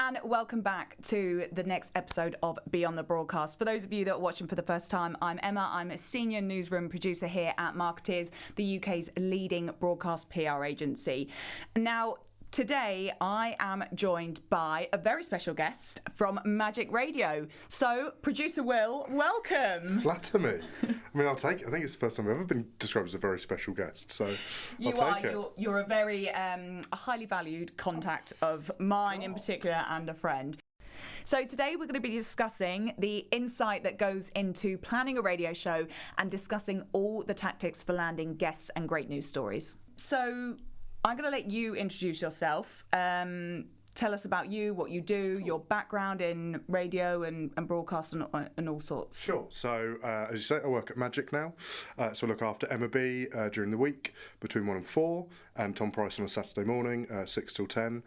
And welcome back to the next episode of Beyond the Broadcast. For those of you that are watching for the first time, I'm Emma. I'm a senior newsroom producer here at Markettiers, the UK's leading broadcast PR agency. Now, today, I am joined by a very special guest from Magic Radio. So, producer Will, welcome. Flatter me. I mean, I'll take it. I think it's the first time I've ever been described as a very special guest, so I'll take it. You're a very a highly valued contact of mine in particular, and a friend. So today we're going to be discussing the insight that goes into planning a radio show and discussing all the tactics for landing guests and great news stories. So I'm going to let you introduce yourself. Tell us about you, what you do, your background in radio and broadcast and all sorts. Sure. So, as you say, I work at Magic now. So I look after Emma B during the week between 1 and 4, and Tom Price on a Saturday morning, 6 till 10.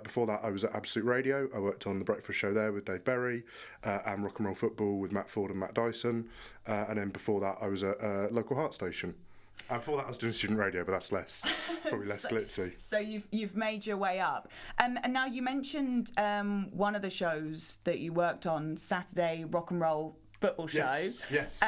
Before that, I was at Absolute Radio. I worked on The Breakfast Show there with Dave Berry, and Rock and Roll Football with Matt Ford and Matt Dyson. And then before that, I was at a local heart station. And before that, I was doing student radio, but that's probably less glitzy. So you've made your way up. And now you mentioned one of the shows that you worked on, Saturday Rock and Roll Football Show. Yes.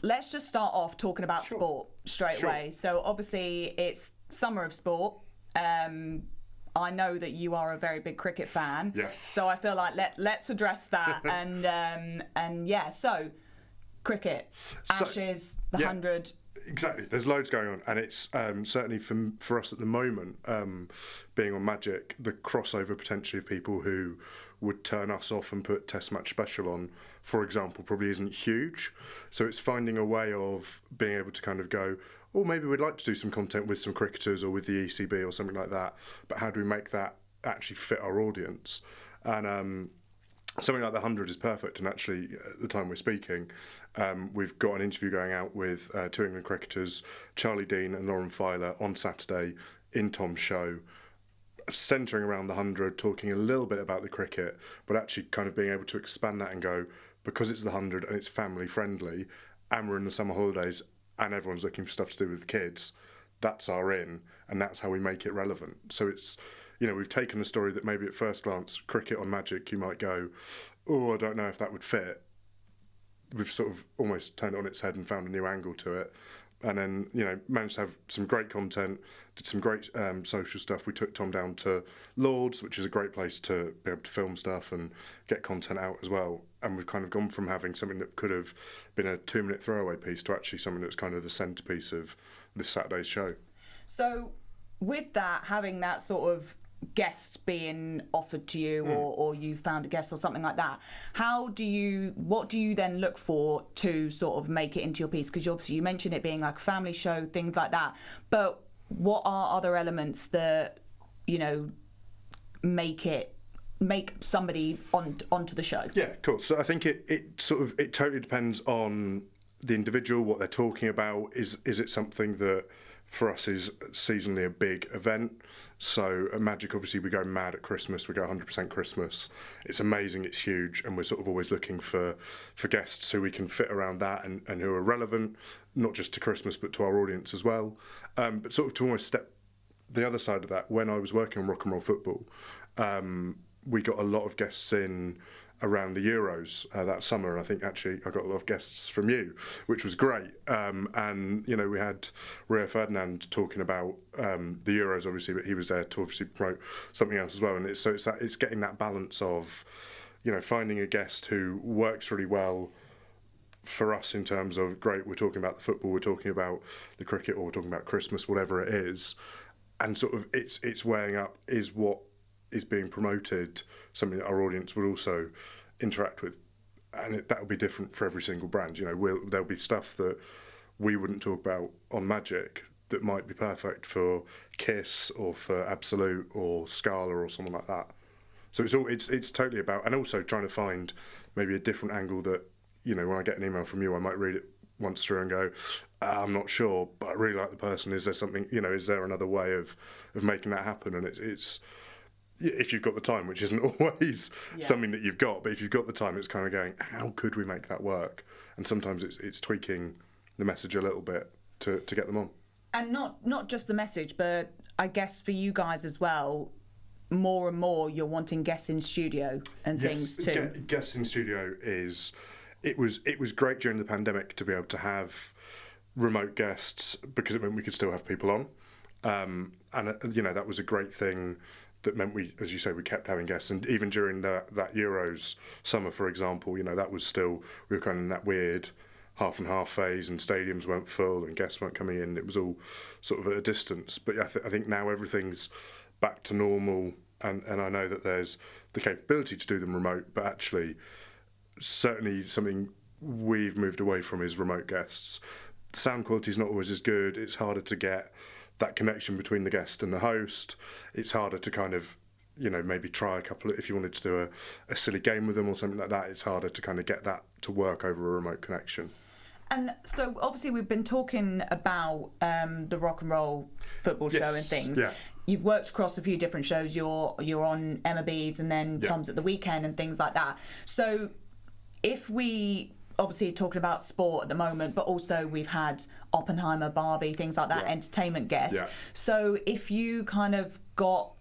Let's just start off talking about sport straight away. So obviously it's summer of sport. I know that you are a very big cricket fan. Yes. So I feel like let's address that. and yeah, so cricket, Ashes, the 100. Exactly. There's loads going on, and it's certainly for us at the moment, being on Magic, the crossover potentially of people who would turn us off and put Test Match Special on, for example, probably isn't huge. So it's finding a way of being able to kind of go, oh, maybe we'd like to do some content with some cricketers or with the ECB or something like that, but how do we make that actually fit our audience? And something like the 100 is perfect, and actually, at the time we're speaking, we've got an interview going out with 2 England cricketers, Charlie Dean and Lauren Filer, on Saturday in Tom's show, centering around the 100, talking a little bit about the cricket, but actually kind of being able to expand that and go, because it's the 100 and it's family friendly, and we're in the summer holidays, and everyone's looking for stuff to do with the kids, that's our in, and that's how we make it relevant. So it's, you know, we've taken a story that maybe at first glance, cricket on Magic, you might go, oh, I don't know if that would fit. We've sort of almost turned it on its head and found a new angle to it. And then, you know, managed to have some great content, did some great social stuff. We took Tom down to Lords, which is a great place to be able to film stuff and get content out as well. And we've kind of gone from having something that could have been a 2-minute throwaway piece to actually something that's kind of the centrepiece of this Saturday's show. So with that, having that sort of guests being offered to you, or you found a guest or something like that, what do you then look for to sort of make it into your piece? Because obviously you mentioned it being like a family show, things like that, but what are other elements that, you know, make somebody onto the show? Yeah, cool. So I think it totally depends on the individual, what they're talking about. Is it something that for us is seasonally a big event? So at Magic, obviously, we go mad at Christmas. We go 100% Christmas. It's amazing, it's huge, and we're sort of always looking for guests who we can fit around that and who are relevant, not just to Christmas, but to our audience as well. But sort of to almost step the other side of that, when I was working on Rock and Roll Football, we got a lot of guests in around the Euros that summer, and I think actually I got a lot of guests from you, which was great. And you know, we had Rio Ferdinand talking about the Euros, obviously, but he was there to obviously promote something else as well. And it's getting that balance of, you know, finding a guest who works really well for us in terms of, great, we're talking about the football, we're talking about the cricket, or we're talking about Christmas, whatever it is, and sort of it's weighing up, is what is being promoted something that our audience would also interact with, and that will be different for every single brand. You know, there'll be stuff that we wouldn't talk about on Magic that might be perfect for Kiss or for Absolute or Scala or someone like that. So it's totally about, and also trying to find maybe a different angle that, you know, when I get an email from you, I might read it once through and go, I'm not sure, but I really like the person. Is there something, you know, is there another way of making that happen? And it's if you've got the time, which isn't always something that you've got, but if you've got the time, it's kind of going, how could we make that work? And sometimes it's tweaking the message a little bit to get them on. And not just the message, but I guess for you guys as well, more and more you're wanting guests in studio and things too. Guests in studio it was great during the pandemic to be able to have remote guests because it meant we could still have people on, and that was a great thing. That meant we, as you say, we kept having guests, and even during that Euros summer, for example, that was still, we were kind of in that weird half and half phase, and stadiums weren't full and guests weren't coming in. It was all sort of at a distance. But I think now everything's back to normal, and I know that there's the capability to do them remote, but actually, certainly something we've moved away from is remote guests. Sound quality is not always as good. It's harder to get that connection between the guest and the host. It's harder to kind of, maybe try a couple if you wanted to do a silly game with them or something like that. It's harder to kind of get that to work over a remote connection. And so obviously we've been talking about the rock and roll football show and things. Yeah. You've worked across a few different shows. You're on Emma Bede's and then Tom's at the Weekend and things like that. So if we obviously talking about sport at the moment, but also we've had Oppenheimer, Barbie, things like that, entertainment guests. Yeah. So if you kind of got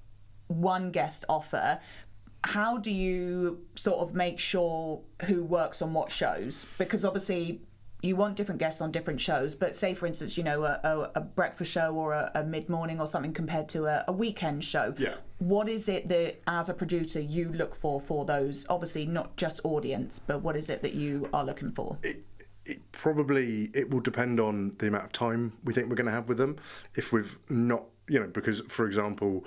one guest offer, how do you sort of make sure who works on what shows? Because obviously you want different guests on different shows, but say for instance, a breakfast show or a mid-morning or something compared to a weekend show. Yeah. What is it that, as a producer, you look for those? Obviously, not just audience, but what is it that you are looking for? It will depend on the amount of time we think we're going to have with them. If we've not, because for example,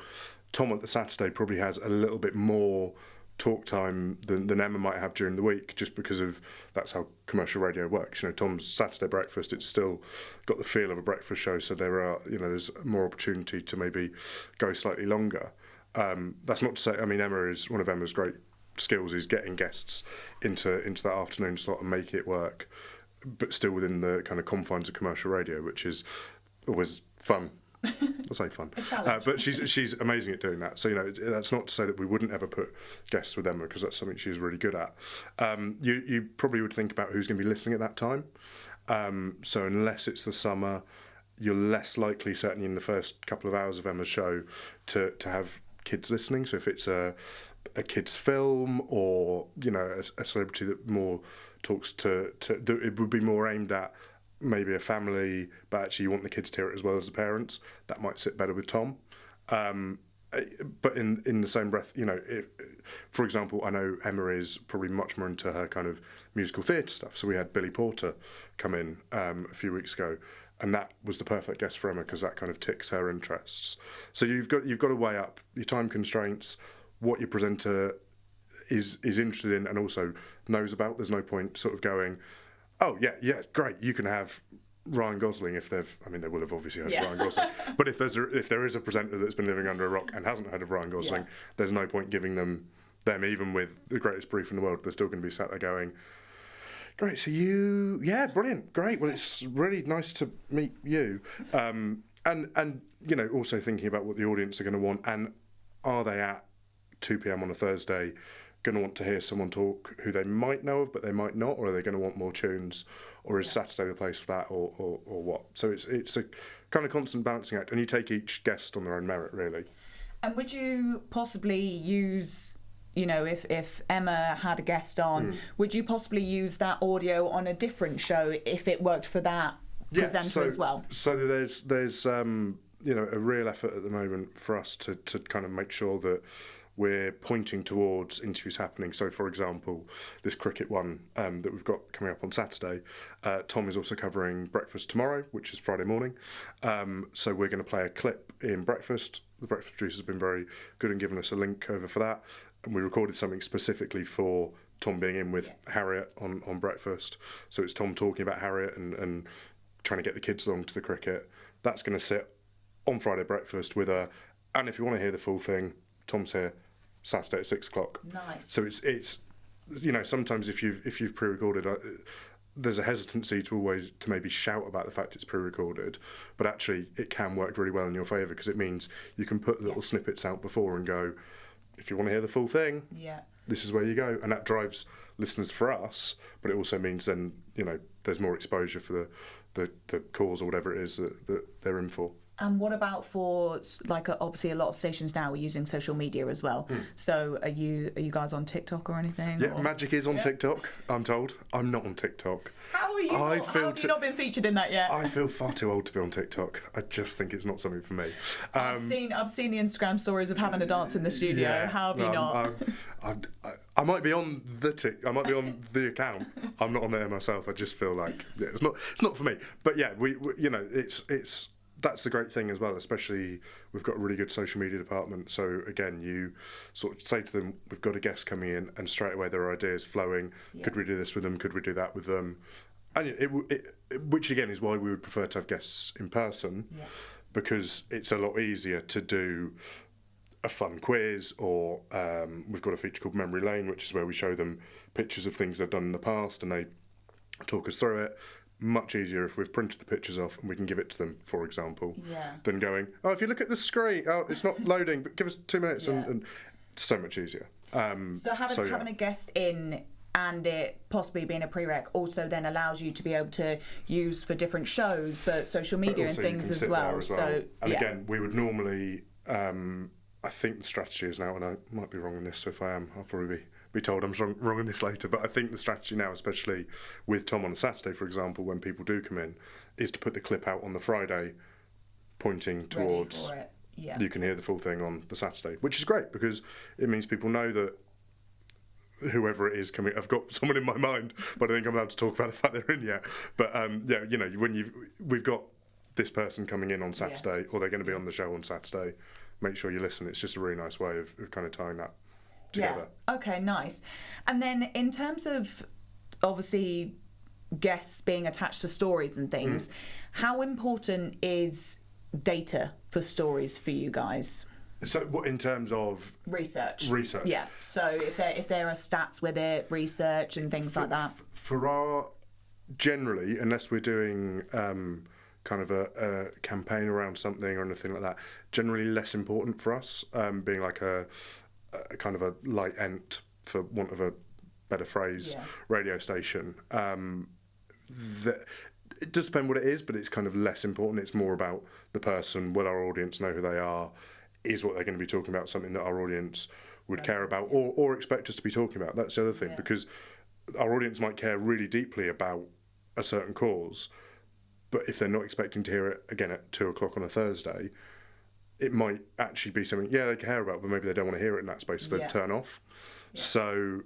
Tom at the Saturday probably has a little bit more talk time than Emma might have during the week, just because of that's how commercial radio works. Tom's Saturday breakfast, it's still got the feel of a breakfast show, so there's more opportunity to maybe go slightly longer. That's not to say, one of Emma's great skills is getting guests into that afternoon slot and make it work, but still within the kind of confines of commercial radio, which is always fun. I say fun, but she's amazing at doing that. So that's not to say that we wouldn't ever put guests with Emma, because that's something she's really good at. You probably would think about who's going to be listening at that time. So unless it's the summer, you're less likely, certainly in the first couple of hours of Emma's show, to have kids listening. So if it's a kid's film or a celebrity that more talks to it would be more aimed at maybe a family, but actually you want the kids to hear it as well as the parents. That might sit better with Tom. But in the same breath, for example, I know Emma is probably much more into her kind of musical theatre stuff. So we had Billy Porter come in a few weeks ago, and that was the perfect guest for Emma because that kind of ticks her interests. So you've got to weigh up your time constraints, what your presenter is interested in and also knows about. There's no point sort of going, oh yeah, great, you can have Ryan Gosling if they will have obviously heard of Ryan Gosling. But if there is a presenter that's been living under a rock and hasn't heard of Ryan Gosling, there's no point giving them even with the greatest brief in the world. They're still going to be sat there going, great, so brilliant, great. Well, it's really nice to meet you. And also thinking about what the audience are going to want, and are they at 2 p.m. on a Thursday going to want to hear someone talk who they might know of but they might not, or are they going to want more tunes, or is Saturday the place for that, or what? So it's a kind of constant balancing act, and you take each guest on their own merit, really. And would you possibly use, if Emma had a guest on, would you possibly use that audio on a different show if it worked for that presenter as well? So there's a real effort at the moment for us to kind of make sure that we're pointing towards interviews happening. So, for example, this cricket one that we've got coming up on Saturday, Tom is also covering Breakfast tomorrow, which is Friday morning. So we're going to play a clip in Breakfast. The Breakfast producer has been very good and given us a link over for that. And we recorded something specifically for Tom being in with Harriet on Breakfast. So it's Tom talking about Harriet and trying to get the kids along to the cricket. That's going to sit on Friday Breakfast with and if you want to hear the full thing, Tom's here Saturday at 6:00. Nice. So it's sometimes if you've pre-recorded, there's a hesitancy to maybe shout about the fact it's pre-recorded, but actually it can work really well in your favour because it means you can put little snippets out before and go, if you want to hear the full thing, this is where you go, and that drives listeners for us, but it also means then there's more exposure for the cause or whatever it is that they're in for. And what about for, like, obviously a lot of stations now are using social media as well. So are you guys on TikTok or anything? Yeah, or? Magic is on TikTok, I'm told. I'm not on TikTok. How are you? How have you not been featured in that yet? I feel far too old to be on TikTok. I just think it's not something for me. I've seen the Instagram stories of having a dance in the studio. Yeah, How have you not? I might be on I might be on the account. I'm not on there myself. I just feel like it's not for me. But yeah, we you know, it's that's the great thing as well, especially we've got a really good social media department. So again, you sort of say to them, we've got a guest coming in, and straight away there are ideas flowing. Yeah. Could we do this with them? Could we do that with them? And which again is why we would prefer to have guests in person, because it's a lot easier to do a fun quiz, or we've got a feature called Memory Lane, which is where we show them pictures of things they've done in the past and they talk us through it. Much easier if we've printed the pictures off and we can give it to them, for example, than going, oh, if you look at the screen, oh, it's not loading, but give us 2 minutes, and so much easier. So having a guest in and it possibly being a prereq also then allows you to be able to use for different shows, but social media and things as well. So again, we would normally, I think the strategy is now, and I might be wrong on this, so if I am, I'll probably be told I'm wrong on this later, but I think the strategy now, especially with Tom on a Saturday, for example, when people do come in, is to put the clip out on the Friday pointing towards you can hear the full thing on the Saturday, which is great because it means people know that whoever it is coming, I've got someone in my mind, but I don't think I'm allowed to talk about the fact they're in yet. But yeah, you know, when we've got this person coming in on Saturday, or they're going to be on the show on Saturday, make sure you listen. It's just a really nice way of kind of tying that together. Yeah. Okay, nice. And then in terms of obviously guests being attached to stories and things, how important is data for stories for you guys? So what in terms of research? Yeah. So if there are stats with it, research and things like that. For our generally, unless we're doing kind of a campaign around something or anything like that, generally less important for us, being like a kind of a light ent, for want of a better phrase, radio station. It does depend what it is, but it's kind of less important. It's more about the person. Will our audience know who they are? Is what they're going to be talking about something that our audience would care about or expect us to be talking about? That's the other thing, because our audience might care really deeply about a certain cause, but if they're not expecting to hear it again at 2:00 on a Thursday, it might actually be something they care about, but maybe they don't want to hear it in that space, so they turn off. So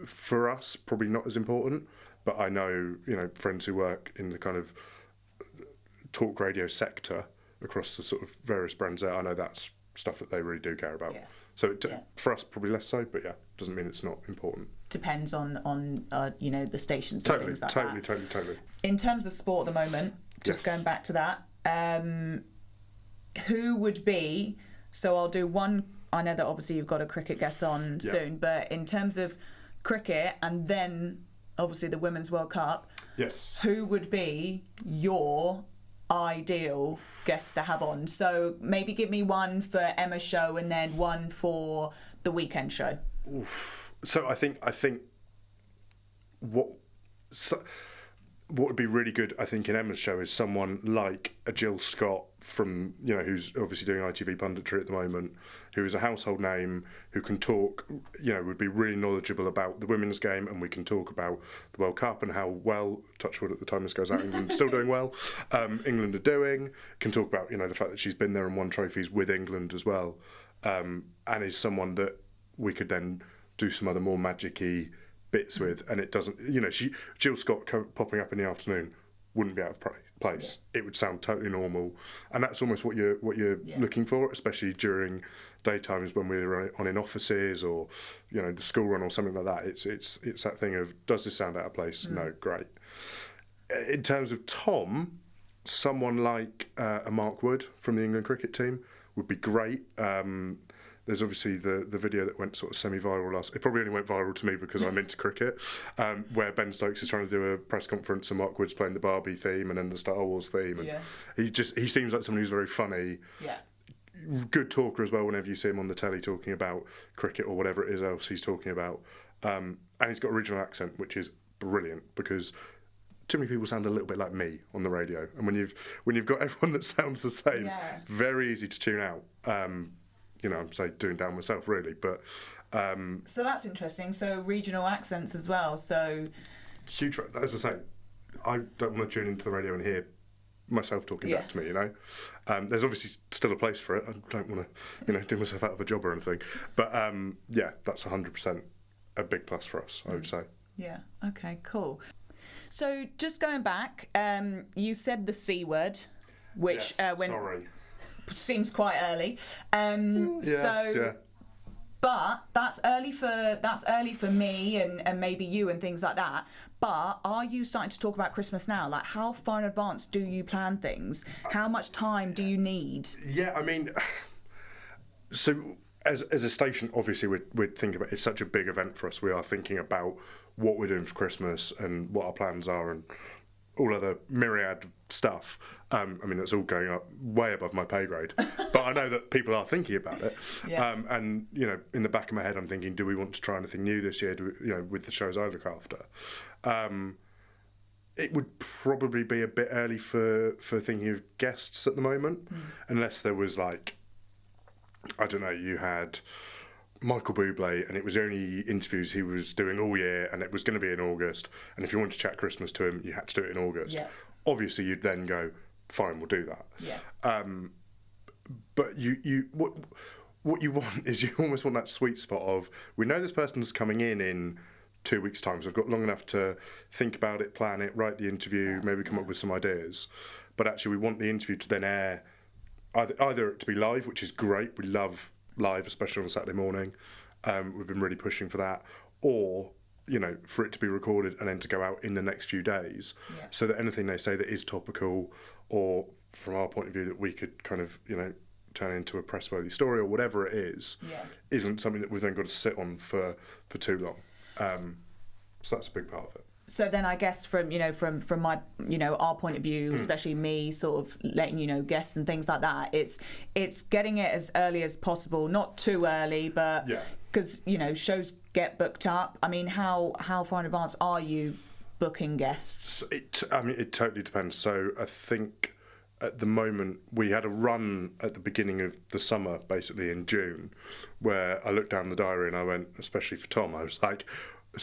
for us, probably not as important, but I know, you know, friends who work in the kind of talk radio sector across the sort of various brands there, I know that's stuff that they really do care about. So for us, probably less so, but doesn't mean it's not important. Depends on you know, the stations and things like that. Totally. In terms of sport at the moment, just going back to that, who would be, so I'll do one, I know that obviously you've got a cricket guest on soon, but in terms of cricket and then obviously the Women's World Cup, who would be your ideal guests to have on? So maybe give me one for Emma's show and then one for the weekend show. So I think what would be really good, I think, in Emma's show is someone like a Jill Scott from, you know, who's obviously doing ITV punditry at the moment, who is a household name, who can talk, you know, would be really knowledgeable about the women's game, and we can talk about the World Cup and how well, touch wood at the time this goes out, England still doing well, England are doing, can talk about, you know, the fact that she's been there and won trophies with England as well, and is someone that we could then do some other more magic-y bits with, and it doesn't, you know, Jill Scott popping up in the afternoon wouldn't be out of place. It would sound totally normal, and that's almost what you're looking for, especially during daytimes when we're on in offices or, you know, the school run or something like that. It's that thing of, does this sound out of place? No, great. In terms of Tom, someone like a Mark Wood from the England cricket team would be great. There's obviously the video that went sort of semi-viral last. It probably only went viral to me because I'm into cricket, where Ben Stokes is trying to do a press conference and Mark Wood's playing the Barbie theme and then the Star Wars theme. And he seems like someone who's very funny. Good talker as well whenever you see him on the telly talking about cricket or whatever it is else he's talking about. And he's got a regional accent, which is brilliant, because too many people sound a little bit like me on the radio, and when you've got everyone that sounds the same, very easy to tune out. I'm say doing down myself really, but so that's interesting. So regional accents as well. So huge. As I say, I don't want to tune into the radio and hear myself talking back to me. There's obviously still a place for it. I don't want to do myself out of a job or anything, but that's 100% a big plus for us, I would say. Yeah. Okay. Cool. So just going back, you said the C word, which sorry. Seems quite early. But that's early for me and maybe you and things like that. But are you starting to talk about Christmas now? Like, how far in advance do you plan things? How much time do you need? Yeah, I mean, so as a station, obviously we're thinking about, it's such a big event for us. We are thinking about what we're doing for Christmas and what our plans are and all other myriad stuff. I mean, it's all going up way above my pay grade, but I know that people are thinking about it. And in the back of my head, I'm thinking, do we want to try anything new this year? With the shows I look after, it would probably be a bit early for thinking of guests at the moment, unless there was like, I don't know, you had Michael Bublé, and it was the only interviews he was doing all year, and it was going to be in August. And if you wanted to chat Christmas to him, you had to do it in August. Yeah. Obviously, you'd then go, fine, we'll do that. Yeah. But what you want is you almost want that sweet spot of, we know this person's coming in 2 weeks' time, so I've got long enough to think about it, plan it, write the interview, maybe come up with some ideas. But actually, we want the interview to then air, either to be live, which is great. We love live, especially on a Saturday morning. We've been really pushing for that. Or, for it to be recorded and then to go out in the next few days, so that anything they say that is topical, or from our point of view that we could kind of, turn into a press-worthy story or whatever it is, isn't something that we've then got to sit on for too long. So that's a big part of it. So then I guess from my, our point of view, especially me sort of letting guests and things like that, it's getting it as early as possible, not too early, but because, shows get booked up. I mean, how far in advance are you booking guests? It totally depends. So I think at the moment we had a run at the beginning of the summer, basically in June, where I looked down the diary and I went, especially for Tom, I was like,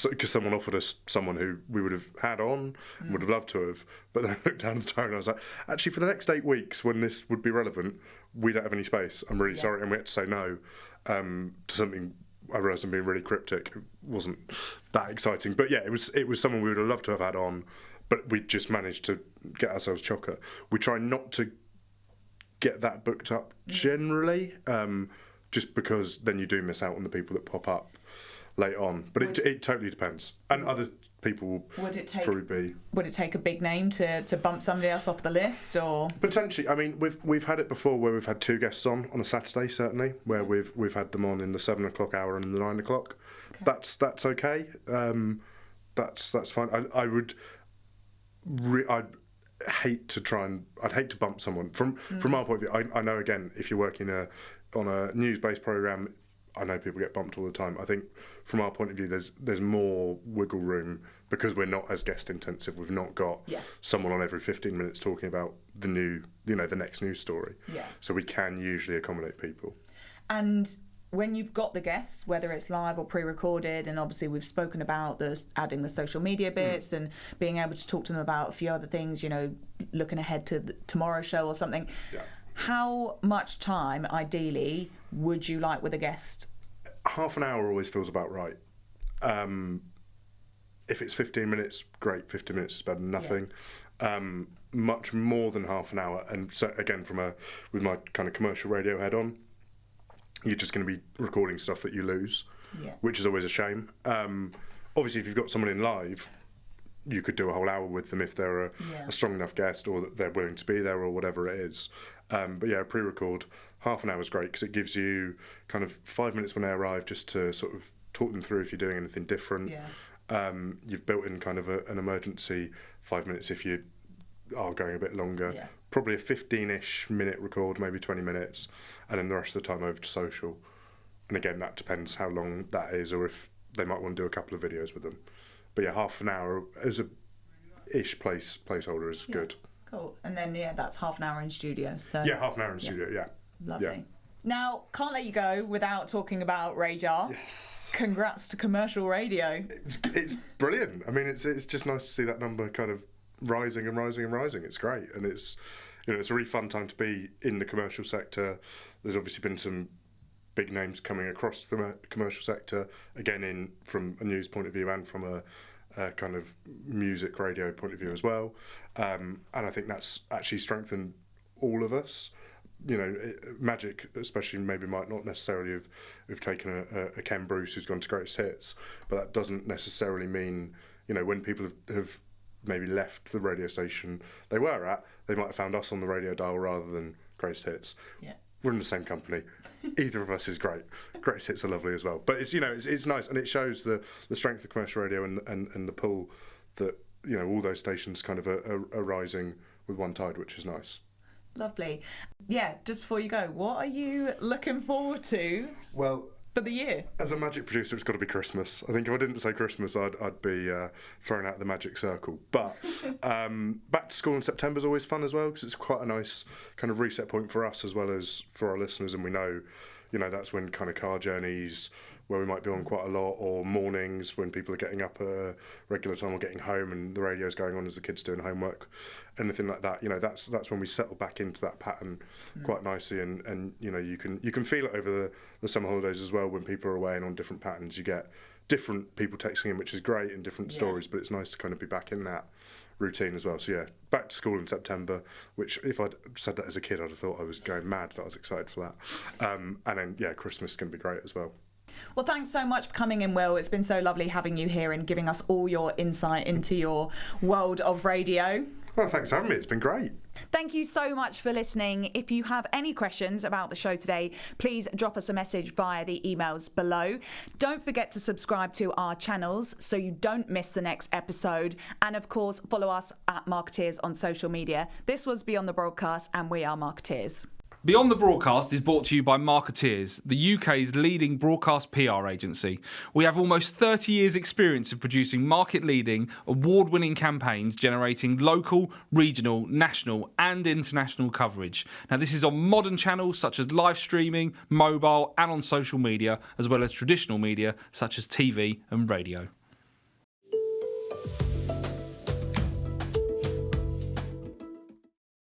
because someone offered us someone who we would have had on, would have loved to have, but then I looked down the diary and I was like, actually for the next 8 weeks when this would be relevant, we don't have any space, I'm really sorry, and we had to say no to something. I realise I'm being really cryptic, it wasn't that exciting, but yeah, it was someone we would have loved to have had on, but we just managed to get ourselves chocker. We try not to get that booked up generally, just because then you do miss out on the people that pop up late on, but it totally depends, and other people would it take a big name to bump somebody else off the list, or potentially? I mean, we've had it before where we've had 2 guests on a Saturday, certainly, where we've had them on in the 7 o'clock hour and in the 9 o'clock. Okay. That's okay. That's fine. I'd hate to bump someone from our point of view. I know, again, if you're working on a news-based programme, I know people get bumped all the time. I think from our point of view, there's more wiggle room because we're not as guest intensive. We've not got someone on every 15 minutes talking about the the next news story. Yeah. So we can usually accommodate people. And when you've got the guests, whether it's live or pre-recorded, and obviously we've spoken about adding the social media bits and being able to talk to them about a few other things, looking ahead to tomorrow's show or something. Yeah. How much time, ideally, would you like with a guest? Half an hour always feels about right. If it's 15 minutes, great. 15 minutes is better than nothing. Yeah. Much more than half an hour. And so, again, with my kind of commercial radio head on, you're just going to be recording stuff that you lose, which is always a shame. Obviously, if you've got someone in live, you could do a whole hour with them if they're a strong enough guest or that they're willing to be there or whatever it is. But yeah, pre-record, half an hour is great because it gives you kind of 5 minutes when they arrive just to sort of talk them through if you're doing anything different. Yeah. You've built in kind of an emergency 5 minutes if you are going a bit longer. Yeah. Probably a 15-ish minute record, maybe 20 minutes, and then the rest of the time over to social. And again, that depends how long that is or if they might want to do a couple of videos with them. But yeah, half an hour is ish placeholder is good. Cool. And then, that's half an hour in studio. So Yeah, half an hour in studio, yeah. Lovely. Yeah. Now, can't let you go without talking about RAJAR. Yes. Congrats to commercial radio. It's brilliant. I mean, it's just nice to see that number kind of rising and rising and rising. It's great, and it's it's a really fun time to be in the commercial sector. There's obviously been some big names coming across the commercial sector, again from a news point of view and from a kind of music radio point of view as well. And I think that's actually strengthened all of us. Magic especially maybe might not necessarily have taken a Ken Bruce who's gone to greatest hits, but that doesn't necessarily mean, when people have maybe left the radio station they were at, they might have found us on the radio dial rather than greatest hits. Yeah. We're in the same company. Either of us is great. Greatest hits are lovely as well. But it's nice, and it shows the strength of commercial radio and the pull that all those stations kind of are rising with one tide, which is nice. Lovely. Yeah, just before you go, what are you looking forward to for the year? As a Magic producer, it's got to be Christmas. I think if I didn't say Christmas, I'd be throwing out the Magic Circle. But back to school in September is always fun as well, because it's quite a nice kind of reset point for us as well as for our listeners. And we know, that's when kind of car journeys, where we might be on quite a lot, or mornings when people are getting up at a regular time or getting home and the radio's going on as the kids doing homework, anything like that. That's when we settle back into that pattern quite nicely, and you can feel it over the summer holidays as well when people are away and on different patterns. You get different people texting in, which is great, and different stories, but it's nice to kind of be back in that routine as well. So yeah, back to school in September, which if I'd said that as a kid, I'd have thought I was going mad that I was excited for that. And then Christmas is going to be great as well. Well, thanks so much for coming in, Will. It's been so lovely having you here and giving us all your insight into your world of radio. Well, thanks for having me. It's been great. Thank you so much for listening. If you have any questions about the show today, please drop us a message via the emails below. Don't forget to subscribe to our channels so you don't miss the next episode. And of course, follow us at Markettiers on social media. This was Beyond the Broadcast, and we are Markettiers. Beyond the Broadcast is brought to you by Markettiers, the UK's leading broadcast PR agency. We have almost 30 years' experience of producing market-leading, award-winning campaigns generating local, regional, national and international coverage. Now, this is on modern channels such as live streaming, mobile and on social media, as well as traditional media such as TV and radio.